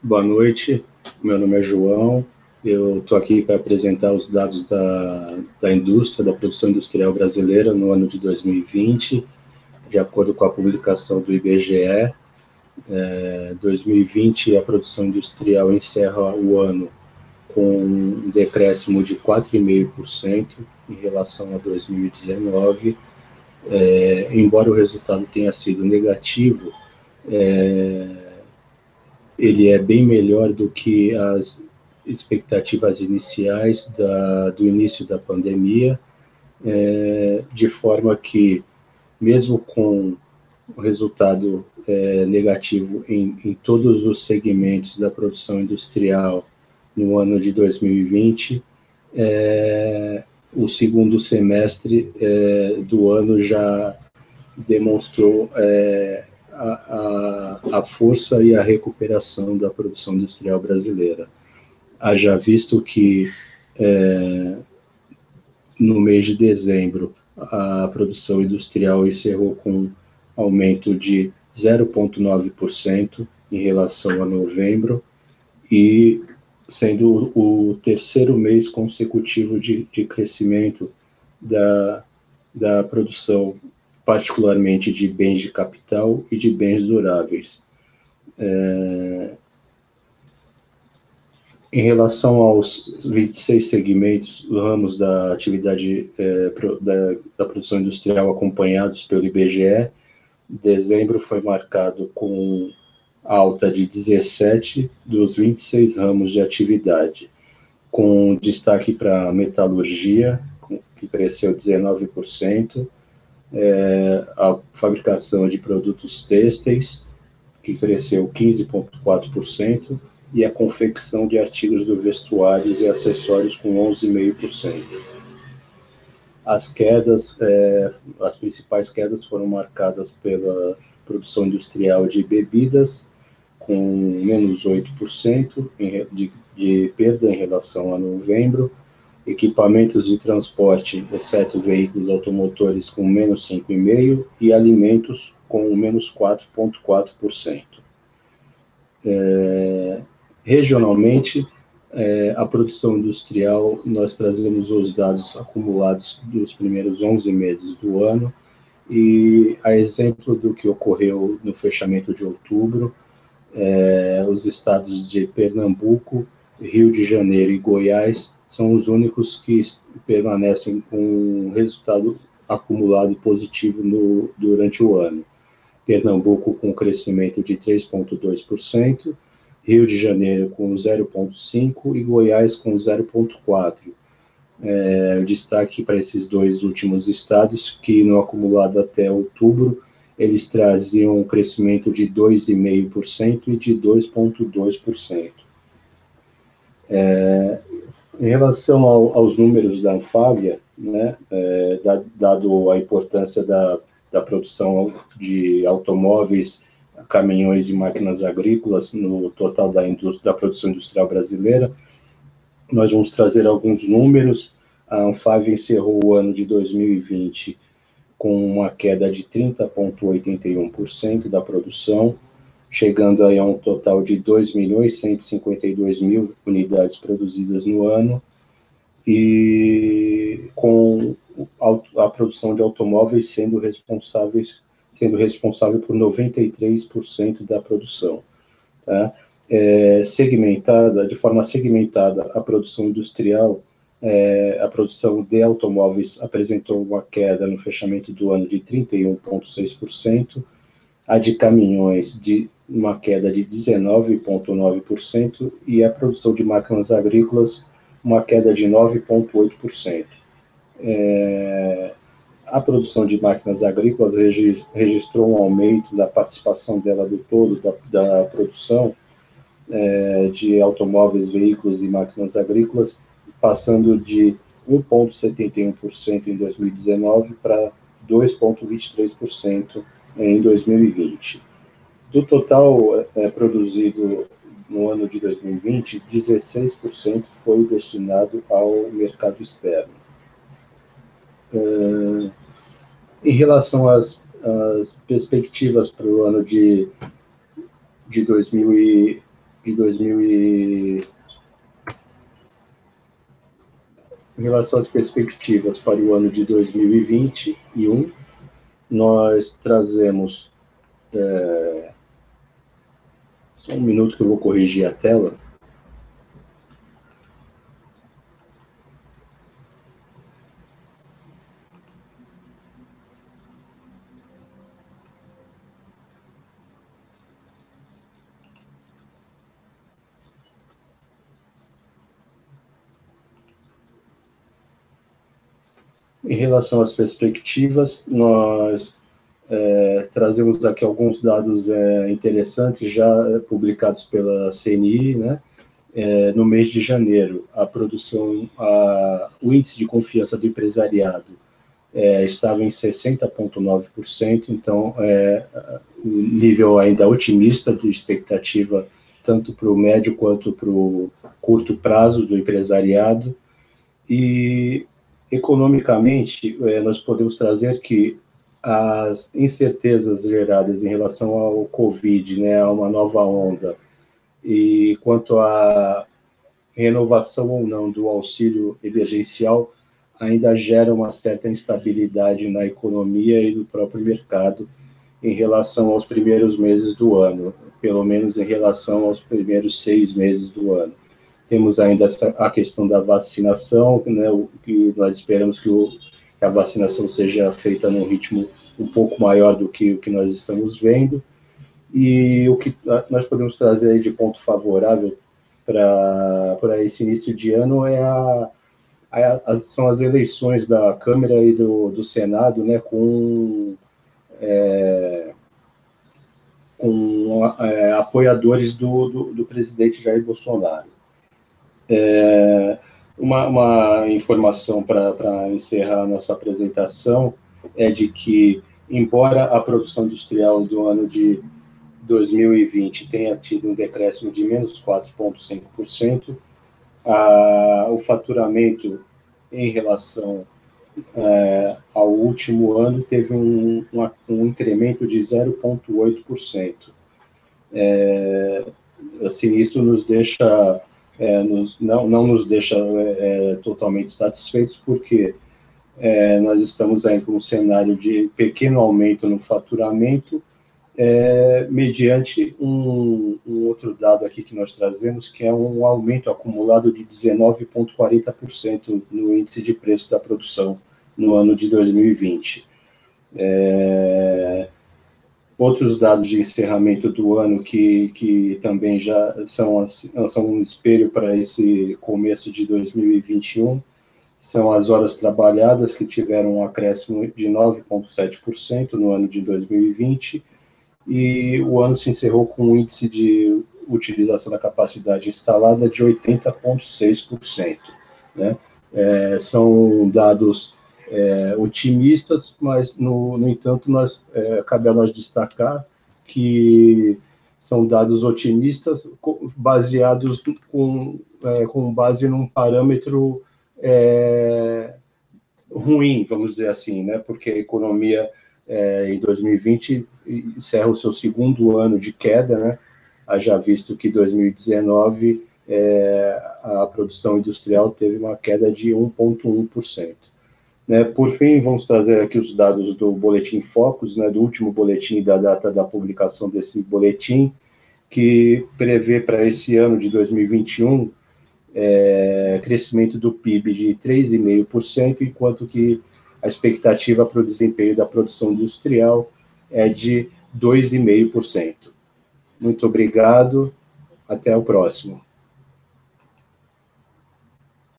Boa noite, meu nome é João, eu estou aqui para apresentar os dados da indústria, da produção industrial brasileira no ano de 2020, de acordo com a publicação do IBGE. 2020, a produção industrial encerra o ano com um decréscimo de 4,5% em relação a 2019, embora o resultado tenha sido negativo, ele é bem melhor do que as expectativas iniciais do início da pandemia, de forma que, mesmo com o resultado negativo em todos os segmentos da produção industrial no ano de 2020, o segundo semestre do ano já demonstrou a força e a recuperação da produção industrial brasileira. Haja visto que no mês de dezembro a produção industrial encerrou com aumento de 0,9% em relação a novembro, e sendo o terceiro mês consecutivo de crescimento da produção, particularmente de bens de capital e de bens duráveis. Em relação aos 26 segmentos, ramos da atividade da produção industrial acompanhados pelo IBGE, dezembro foi marcado com alta de 17 dos 26 ramos de atividade, com destaque para a metalurgia, que cresceu 19%, a fabricação de produtos têxteis, que cresceu 15,4%, e a confecção de artigos do vestuários e acessórios com 11,5%. As principais quedas foram marcadas pela produção industrial de bebidas, com menos 8% de perda em relação a novembro, equipamentos de transporte, exceto veículos automotores, com menos 5,5%, e alimentos com menos 4,4%. Regionalmente, a produção industrial, nós trazemos os dados acumulados dos primeiros 11 meses do ano, e a exemplo do que ocorreu no fechamento de outubro, os estados de Pernambuco, Rio de Janeiro e Goiás são os únicos que permanecem com um resultado acumulado positivo durante o ano. Pernambuco com crescimento de 3,2%, Rio de Janeiro com 0,5% e Goiás com 0,4%. Destaque para esses dois últimos estados, que no acumulado até outubro, eles traziam um crescimento de 2,5% e de 2,2%. Em relação aos números da Anfavea, né, dado a importância da produção de automóveis, caminhões e máquinas agrícolas no total da produção industrial brasileira, nós vamos trazer alguns números. A Anfavea encerrou o ano de 2020 com uma queda de 30,81% da produção, chegando aí a um total de 2.152.000 unidades produzidas no ano, e com a produção de automóveis sendo responsável por 93% da produção. Tá? De forma segmentada, a produção industrial, a produção de automóveis apresentou uma queda no fechamento do ano de 31,6%, a de caminhões de uma queda de 19,9%, e a produção de máquinas agrícolas uma queda de 9,8%. A produção de máquinas agrícolas registrou um aumento da participação dela do todo da produção de automóveis, veículos e máquinas agrícolas, passando de 1,71% em 2019 para 2,23% em 2020. Do total produzido no ano de 2020, 16% foi destinado ao mercado externo. Em relação às perspectivas para o ano de Em relação às perspectivas para o ano de 2021, nós trazemos... Só um minuto que eu vou corrigir a tela. Em relação às perspectivas, nós trazemos aqui alguns dados interessantes já publicados pela CNI, né? No mês de janeiro, o índice de confiança do empresariado estava em 60,9%, então o nível ainda otimista de expectativa, tanto para o médio quanto para o curto prazo do empresariado. E, economicamente, nós podemos trazer que as incertezas geradas em relação ao Covid, né, a uma nova onda, e quanto à renovação ou não do auxílio emergencial, ainda gera uma certa instabilidade na economia e no próprio mercado em relação aos primeiros meses do ano, pelo menos em relação aos primeiros 6 meses do ano. Temos ainda a questão da vacinação, né, o que nós esperamos que a vacinação seja feita num ritmo um pouco maior do que o que nós estamos vendo. E o que nós podemos trazer aí de ponto favorável para esse início de ano são as eleições da Câmara e do Senado, né, com apoiadores do presidente Jair Bolsonaro. Uma informação para encerrar a nossa apresentação é de que, embora a produção industrial do ano de 2020 tenha tido um decréscimo de menos 4,5%, o faturamento em relação ao último ano teve um incremento de 0,8%. Assim, isso nos deixa... não nos deixa totalmente satisfeitos, porque nós estamos aí com um cenário de pequeno aumento no faturamento, mediante um outro dado aqui que nós trazemos, que é um aumento acumulado de 19,40% no índice de preço da produção no ano de 2020. Outros dados de encerramento do ano que também já são um espelho para esse começo de 2021, são as horas trabalhadas, que tiveram um acréscimo de 9,7% no ano de 2020, e o ano se encerrou com um índice de utilização da capacidade instalada de 80,6%. Né? São dados otimistas, mas, no entanto, cabe a nós destacar que são dados otimistas baseados com base num parâmetro ruim, vamos dizer assim, né? Porque a economia em 2020 encerra o seu segundo ano de queda, né? Haja visto que 2019 a produção industrial teve uma queda de 1,1%. Né? Por fim, vamos trazer aqui os dados do Boletim Focus, né, do último boletim, da data da publicação desse boletim, que prevê para esse ano de 2021 crescimento do PIB de 3,5%, enquanto que a expectativa para o desempenho da produção industrial é de 2,5%. Muito obrigado, até o próximo.